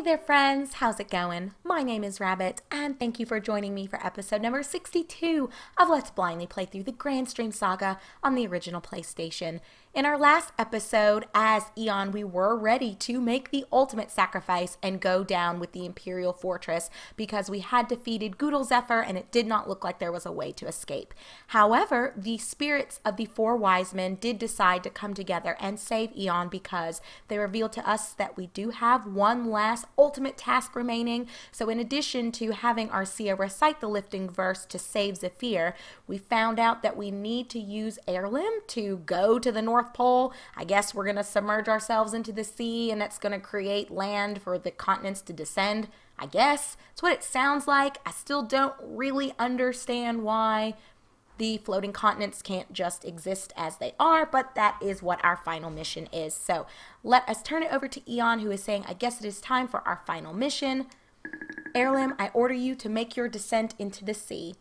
Hey there friends, how's it going? My name is Rabbit and thank you for joining me for episode number 62 of Let's Blindly Play Through the Granstream Saga on the original PlayStation. In our last episode, as Eon, we were ready to make the ultimate sacrifice and go down with the Imperial Fortress because we had defeated Goodle Zephyr and it did not look like there was a way to escape. However, the spirits of the four wise men did decide to come together and save Eon because they revealed to us that we do have one last ultimate task remaining. So in addition to having Arcia recite the lifting verse to save Zephyr, we found out that we need to use Heirloom to go to the North Pole. I guess we're going to submerge ourselves into the sea and that's going to create land for the continents to descend. I guess it's what it sounds like. I still don't really understand why the floating continents can't just exist as they are, but that is what our final mission is. So let us turn it over to Eon, who is saying, I guess it is time for our final mission. Heirloom, I order you to make your descent into the sea.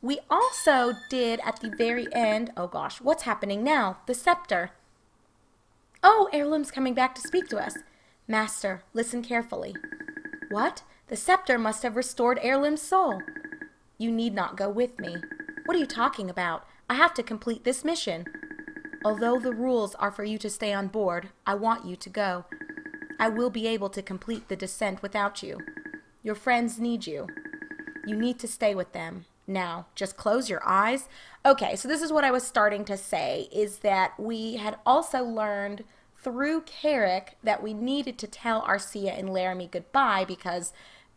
We also did at the very end, oh gosh, what's happening now? The scepter. Oh, Heirloom's coming back to speak to us. Master, listen carefully. What? The scepter must have restored Heirloom's soul. You need not go with me. What are you talking about? I have to complete this mission. Although the rules are for you to stay on board, I want you to go. I will be able to complete the descent without you. Your friends need you. You need to stay with them. Now, just close your eyes. Okay, so this is what I was starting to say, is that we had also learned through Carrick that we needed to tell Arcia and Laramie goodbye because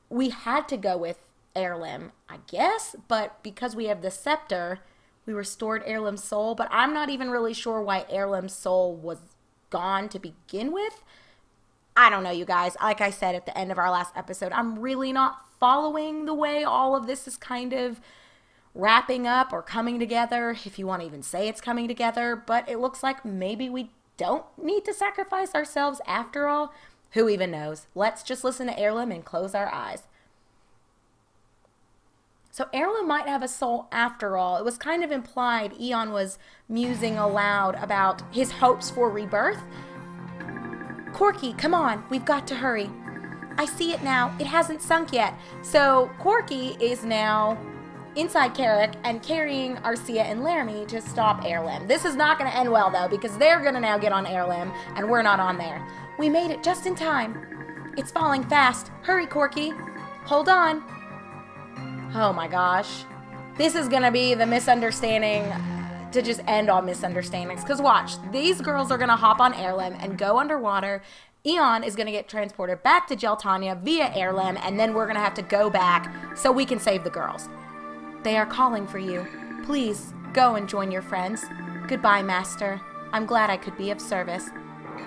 we had to go with Heirloom, I guess, but because we have the scepter, we restored Heirloom's soul, but I'm not even really sure why Heirloom's soul was gone to begin with. I don't know, you guys. Like I said at the end of our last episode, I'm really not following the way all of this is kind of wrapping up or coming together, if you want to even say it's coming together, but it looks like maybe we don't need to sacrifice ourselves after all. Who even knows? Let's just listen to Heirloom and close our eyes. So Heirloom might have a soul after all. It was kind of implied Eon was musing aloud about his hopes for rebirth. Corky, come on, we've got to hurry. I see it now. It hasn't sunk yet. So Corky is now inside Carrick and carrying Arcia and Laramie to stop Heirloom. This is not going to end well, though, because they're going to now get on Heirloom, and we're not on there. We made it just in time. It's falling fast. Hurry, Corky. Hold on. Oh, my gosh. This is going to be the misunderstanding to just end all misunderstandings. Because watch, these girls are going to hop on Heirloom and go underwater. Eon is going to get transported back to Geltania via Heirloom, and then we're going to have to go back so we can save the girls. They are calling for you. Please, go and join your friends. Goodbye, Master. I'm glad I could be of service.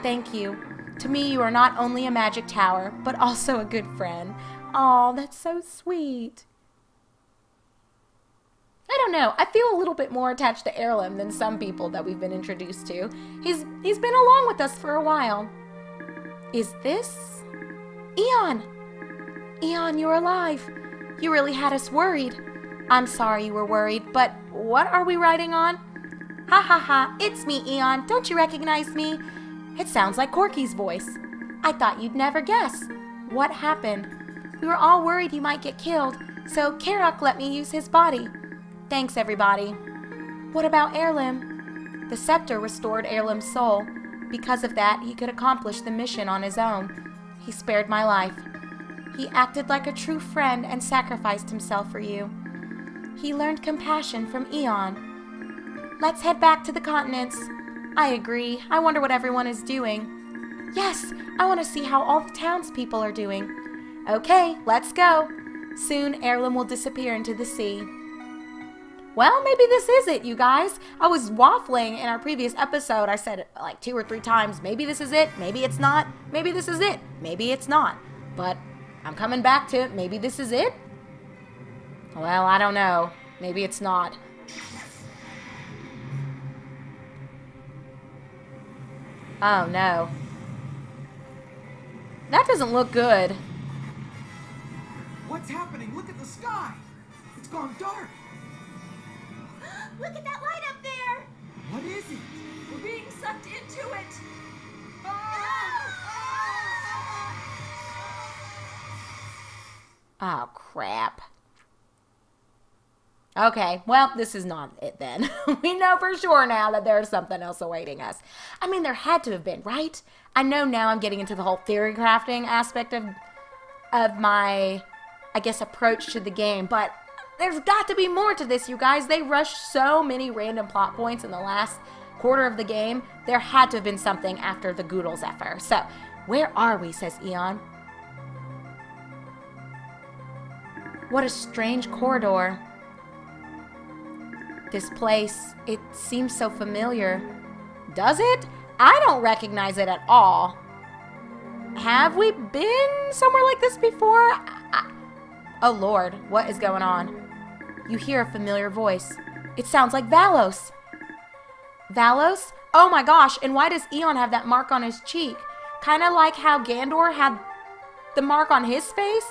Thank you. To me, you are not only a magic tower, but also a good friend. Aw, that's so sweet. I don't know. I feel a little bit more attached to Heirloom than some people that we've been introduced to. He's been along with us for a while. Is this Eon? Eon, you're alive. You really had us worried. I'm sorry you were worried, but what are we riding on? Ha ha ha, it's me, Eon. Don't you recognize me? It sounds like Corky's voice. I thought you'd never guess. What happened? We were all worried you might get killed, so Carrick let me use his body. Thanks, everybody. What about Heirloom? The scepter restored Heirloom's soul. Because of that, he could accomplish the mission on his own. He spared my life. He acted like a true friend and sacrificed himself for you. He learned compassion from Eon. Let's head back to the continents. I agree. I wonder what everyone is doing. Yes, I want to see how all the townspeople are doing. Okay, let's go. Soon, Heirloom will disappear into the sea. Well, maybe this is it, you guys. I was waffling in our previous episode. I said it like 2 or 3 times. Maybe this is it. Maybe it's not. Maybe this is it. Maybe it's not. But I'm coming back to it. Maybe this is it. Well, I don't know. Maybe it's not. Oh, no. That doesn't look good. What's happening? Look at the sky. It's gone dark. Look at that light up there! What is it? We're being sucked into it! Ah! Oh, crap. Okay, well, this is not it then. We know for sure now that there's something else awaiting us. I mean, there had to have been, right? I know now I'm getting into the whole theory crafting aspect of my, I guess, approach to the game, but there's got to be more to this, you guys. They rushed so many random plot points in the last quarter of the game. There had to have been something after the Goodle Zephyr. So, where are we, says Eon. What a strange corridor. This place, it seems so familiar. Does it? I don't recognize it at all. Have we been somewhere like this before? Oh Lord, what is going on? You hear a familiar voice. It sounds like Valos. Valos? Oh my gosh, and why does Eon have that mark on his cheek? Kind of like how Gandor had the mark on his face?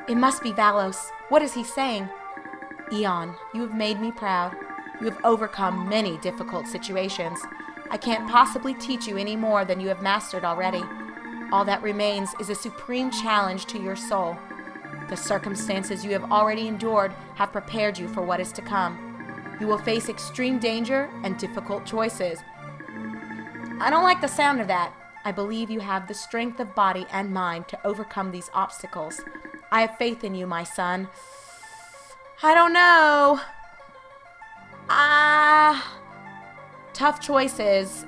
It must be Valos. What is he saying? Eon, you have made me proud. You have overcome many difficult situations. I can't possibly teach you any more than you have mastered already. All that remains is a supreme challenge to your soul. The circumstances you have already endured have prepared you for what is to come. You will face extreme danger and difficult choices. I don't like the sound of that. I believe you have the strength of body and mind to overcome these obstacles. I have faith in you, my son. I don't know. Tough choices.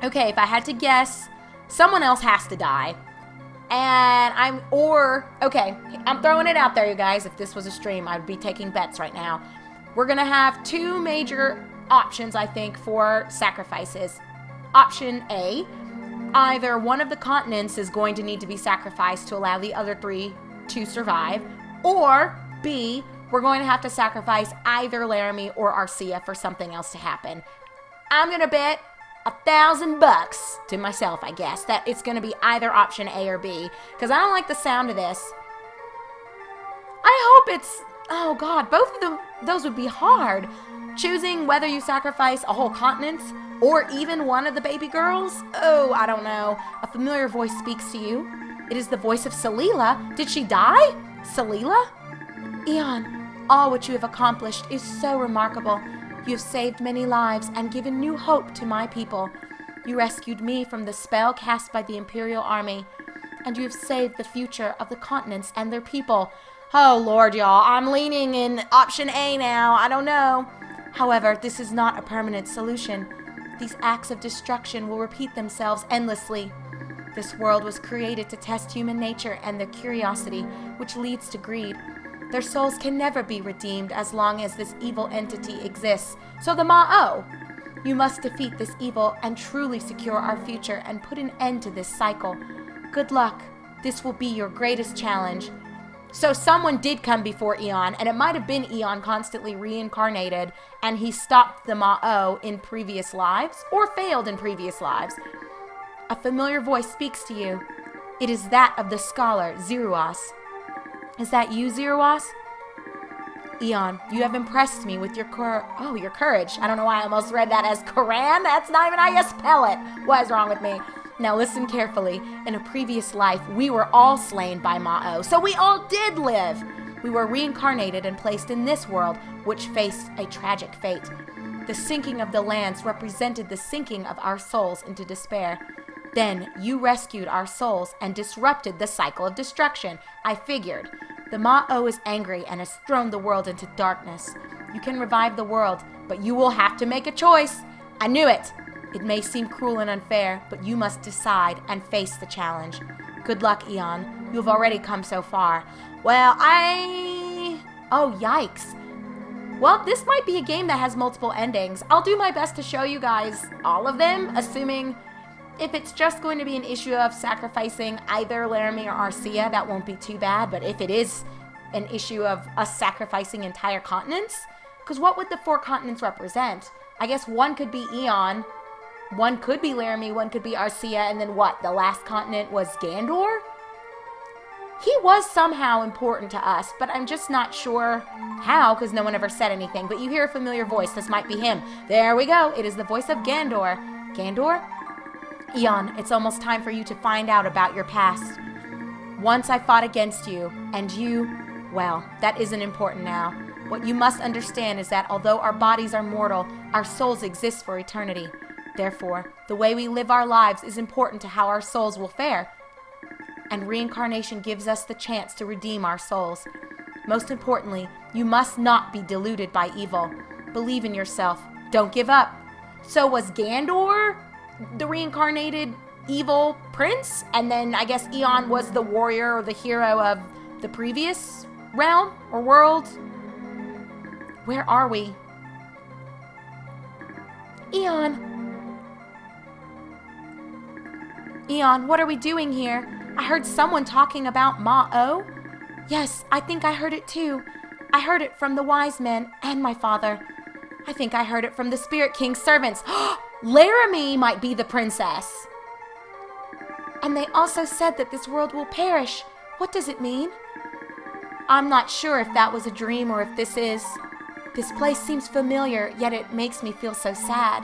Okay, if I had to guess, someone else has to die. And okay, I'm throwing it out there, you guys. If this was a stream, I'd be taking bets right now. We're gonna have two major options, I think, for sacrifices. Option A, either one of the continents is going to need to be sacrificed to allow the other three to survive, or B, we're going to have to sacrifice either Laramie or Arcia for something else to happen. I'm gonna bet $1,000 to myself, I guess, that it's gonna be either option A or B, because I don't like the sound of this. I hope it's, oh God, both of them, those would be hard. Choosing whether you sacrifice a whole continent or even one of the baby girls? Oh, I don't know. A familiar voice speaks to you. It is the voice of Salila. Did she die? Salila? Eon, all what you have accomplished is so remarkable. You have saved many lives and given new hope to my people. You rescued me from the spell cast by the Imperial Army, and you have saved the future of the continents and their people. Oh, Lord, y'all, I'm leaning in option A now. I don't know. However, this is not a permanent solution. These acts of destruction will repeat themselves endlessly. This world was created to test human nature and their curiosity, which leads to greed. Their souls can never be redeemed as long as this evil entity exists. So the Ma'o, you must defeat this evil and truly secure our future and put an end to this cycle. Good luck. This will be your greatest challenge. So someone did come before Eon, and it might have been Eon constantly reincarnated, and he stopped the Ma'o in previous lives, or failed in previous lives. A familiar voice speaks to you. It is that of the scholar, Zeruas. Is that you, Zeruas? Eon, you have impressed me with your courage. I don't know why I almost read that as Koran. That's not even how you spell it. What is wrong with me? Now listen carefully. In a previous life, we were all slain by Ma'o, so we all did live. We were reincarnated and placed in this world, which faced a tragic fate. The sinking of the lands represented the sinking of our souls into despair. Then you rescued our souls and disrupted the cycle of destruction. I figured. The Ma'o is angry and has thrown the world into darkness. You can revive the world, but you will have to make a choice. I knew it. It may seem cruel and unfair, but you must decide and face the challenge. Good luck, Eon. You have already come so far. Well, oh, yikes. Well, this might be a game that has multiple endings. I'll do my best to show you guys all of them, assuming if it's just going to be an issue of sacrificing either Laramie or Arcia, that won't be too bad. But if it is an issue of us sacrificing entire continents, because what would the 4 continents represent? I guess one could be Eon, one could be Laramie, one could be Arcia, and then what? The last continent was Gandor? He was somehow important to us, but I'm just not sure how, because no one ever said anything. But you hear a familiar voice. This might be him. There we go. It is the voice of Gandor. Gandor? Eon, it's almost time for you to find out about your past. Once I fought against you, and you, well, that isn't important now. What you must understand is that although our bodies are mortal, our souls exist for eternity. Therefore, the way we live our lives is important to how our souls will fare. And reincarnation gives us the chance to redeem our souls. Most importantly, you must not be deluded by evil. Believe in yourself. Don't give up. So was Gandor the reincarnated evil prince? And then I guess Eon was the warrior or the hero of the previous realm or world? Where are we? Eon! Eon, what are we doing here? I heard someone talking about Ma-O. Yes, I think I heard it too. I heard it from the wise men and my father. I think I heard it from the Spirit King's servants. Laramie might be the princess. And they also said that this world will perish. What does it mean? I'm not sure if that was a dream or if this is. This place seems familiar, yet it makes me feel so sad.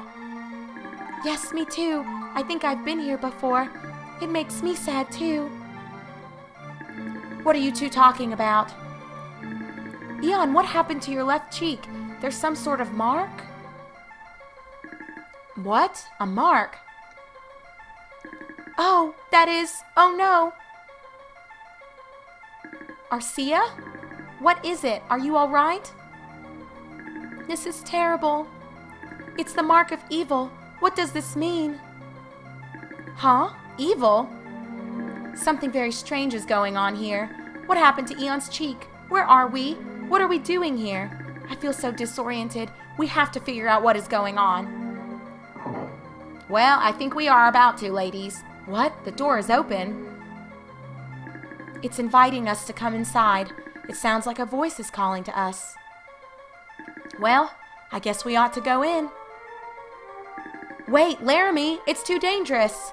Yes, me too. I think I've been here before. It makes me sad too. What are you two talking about? Eon, what happened to your left cheek? There's some sort of mark? What? A mark? Oh, that is... Oh no. Arcia? What is it? Are you all right? This is terrible. It's the mark of evil. What does this mean? Huh? Evil? Something very strange is going on here. What happened to Eon's cheek? Where are we? What are we doing here? I feel so disoriented. We have to figure out what is going on. Well, I think we are about to, ladies. What? The door is open. It's inviting us to come inside. It sounds like a voice is calling to us. Well, I guess we ought to go in. Wait, Laramie, it's too dangerous.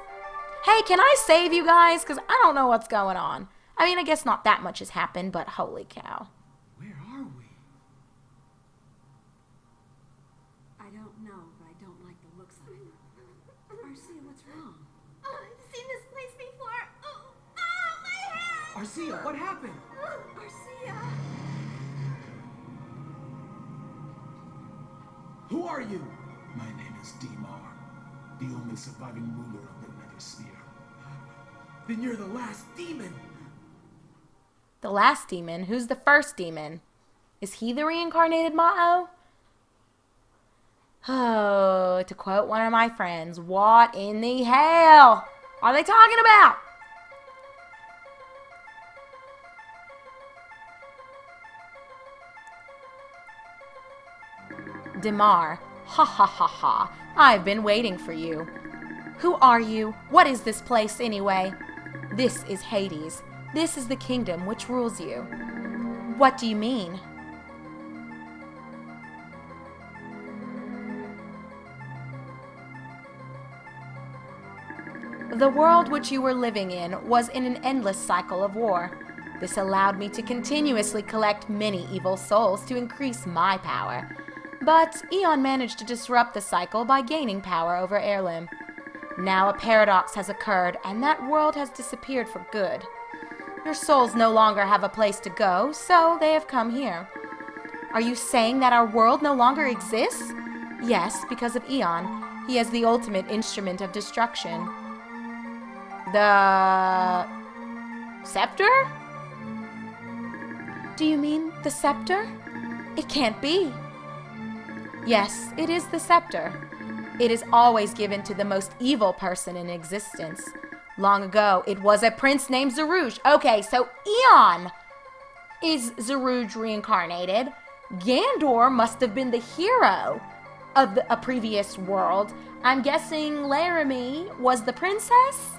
Hey, can I save you guys? Because I don't know what's going on. I mean, I guess not that much has happened, but holy cow. Where are we? I don't know, but I don't like the looks of it. Arcia, what's wrong? Oh, I've seen this place before. Oh, my head! Arcia, what happened? Arcia! Who are you? My name is Dimar, the only surviving ruler of the Nether Sphere. Then you're the last demon. The last demon? Who's the first demon? Is he the reincarnated Ma-O? Oh, to quote one of my friends, what in the hell are they talking about? Dimar, ha ha ha ha, I've been waiting for you. Who are you? What is this place anyway? This is Hades. This is the kingdom which rules you. What do you mean? The world which you were living in was in an endless cycle of war. This allowed me to continuously collect many evil souls to increase my power. But Eon managed to disrupt the cycle by gaining power over Heirloom. Now a paradox has occurred, and that world has disappeared for good. Your souls no longer have a place to go, so they have come here. Are you saying that our world no longer exists? Yes, because of Eon. He is the ultimate instrument of destruction. The... scepter? Do you mean the scepter? It can't be. Yes, it is the scepter. It is always given to the most evil person in existence. Long ago, it was a prince named Zerouge. Okay, so Eon is Zerouge reincarnated. Gandor must have been the hero of a previous world. I'm guessing Laramie was the princess?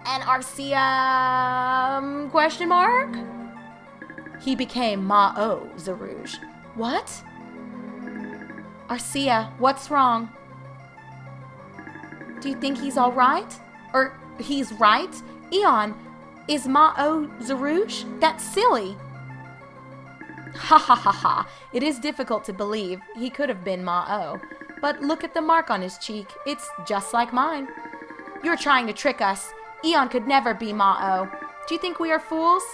And Arcia, question mark? He became Ma-O Zerouge. What? Arcia, what's wrong? Do you think he's all right? Or he's right? Eon, is Ma-O Zerouge? That's silly. Ha ha ha ha. It is difficult to believe. He could have been Ma-O. But look at the mark on his cheek. It's just like mine. You're trying to trick us. Eon could never be Ma-O. Do you think we are fools?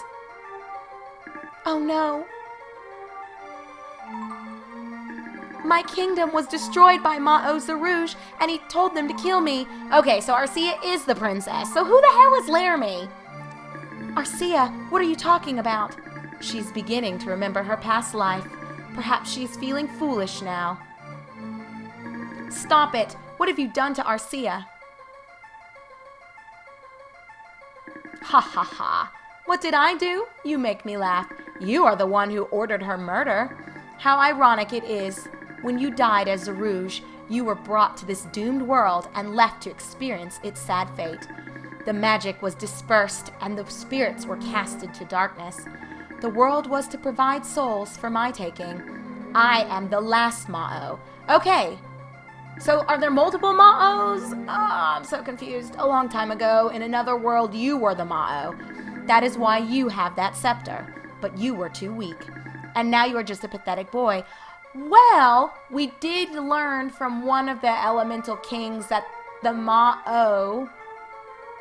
Oh no. My kingdom was destroyed by Ma'o Zerouge, and he told them to kill me. Okay, so Arcia is the princess. So who the hell is Laramie? Arcia, what are you talking about? She's beginning to remember her past life. Perhaps she's feeling foolish now. Stop it. What have you done to Arcia? Ha ha ha. What did I do? You make me laugh. You are the one who ordered her murder. How ironic it is. When you died as Zerouge, you were brought to this doomed world and left to experience its sad fate. The magic was dispersed and the spirits were casted to darkness. The world was to provide souls for my taking. I am the last Ma'o. Okay, so are there multiple Ma'os? Oh, I'm so confused. A long time ago, in another world, you were the Ma'o. That is why you have that scepter. But you were too weak. And now you are just a pathetic boy. Well, we did learn from one of the elemental kings that the Ma'o,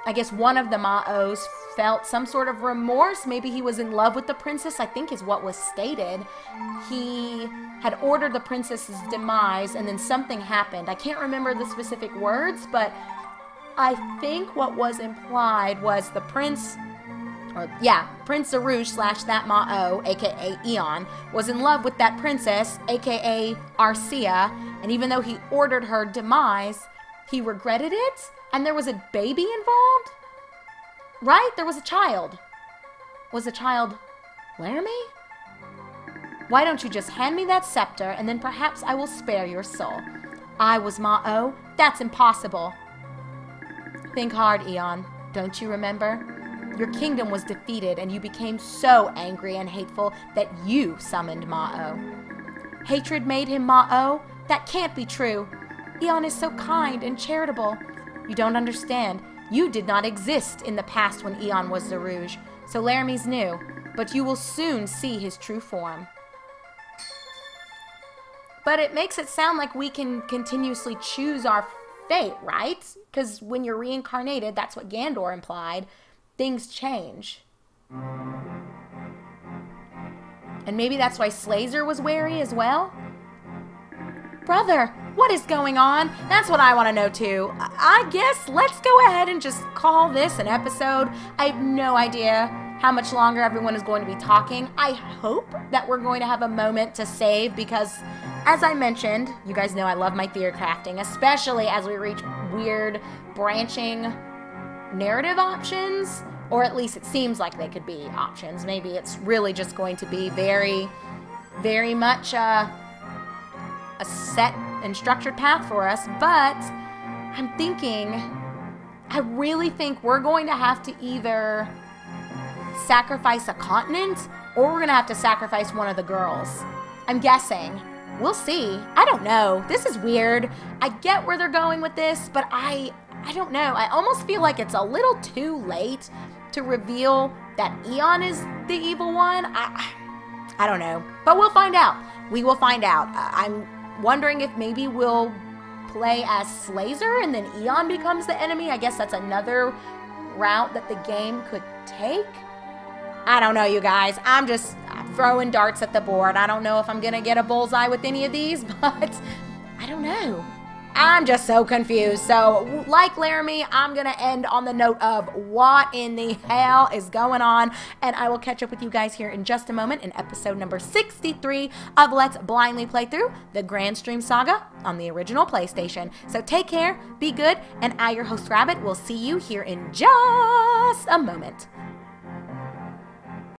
I guess one of the Ma'os, felt some sort of remorse. Maybe he was in love with the princess, I think is what was stated. He had ordered the princess's demise and then something happened. I can't remember the specific words, but I think what was implied was the prince, Prince Zerouge / that Ma'o, aka Eon, was in love with that princess, aka Arcia, and even though he ordered her demise, he regretted it, and there was a baby involved? Right? There was a child. Was the child Laramie? Why don't you just hand me that scepter, and then perhaps I will spare your soul. I was Ma'o. That's impossible. Think hard, Eon. Don't you remember? Your kingdom was defeated, and you became so angry and hateful that you summoned Ma'o. Hatred made him Ma'o? That can't be true. Eon is so kind and charitable. You don't understand. You did not exist in the past when Eon was Zerouge, so Laramie's new, but you will soon see his true form. But it makes it sound like we can continuously choose our fate, right? Because when you're reincarnated, that's what Gandor implied, things change. And maybe that's why Slazer was wary as well? Brother, what is going on? That's what I want to know too. I guess let's go ahead and just call this an episode. I have no idea how much longer everyone is going to be talking. I hope that we're going to have a moment to save because, as I mentioned, you guys know I love my theory crafting, especially as we reach weird branching narrative options, or at least it seems like they could be options. Maybe it's really just going to be very, very much a set and structured path for us, but I'm thinking, I really think we're going to have to either sacrifice a continent or we're going to have to sacrifice one of the girls. I'm guessing. We'll see. I don't know. This is weird. I get where they're going with this, but I don't know. I almost feel like it's a little too late to reveal that Eon is the evil one. I don't know. But we'll find out. We will find out. I'm wondering if maybe we'll play as Slazer and then Eon becomes the enemy. I guess that's another route that the game could take. I don't know, you guys. I'm just throwing darts at the board. I don't know if I'm going to get a bullseye with any of these, but I don't know. I'm just so confused. So, like Laramie, I'm going to end on the note of what in the hell is going on. And I will catch up with you guys here in just a moment in episode number 63 of Let's Blindly Play Through the Granstream Saga on the original PlayStation. So take care, be good, and I, your host Rabbit, will see you here in just a moment.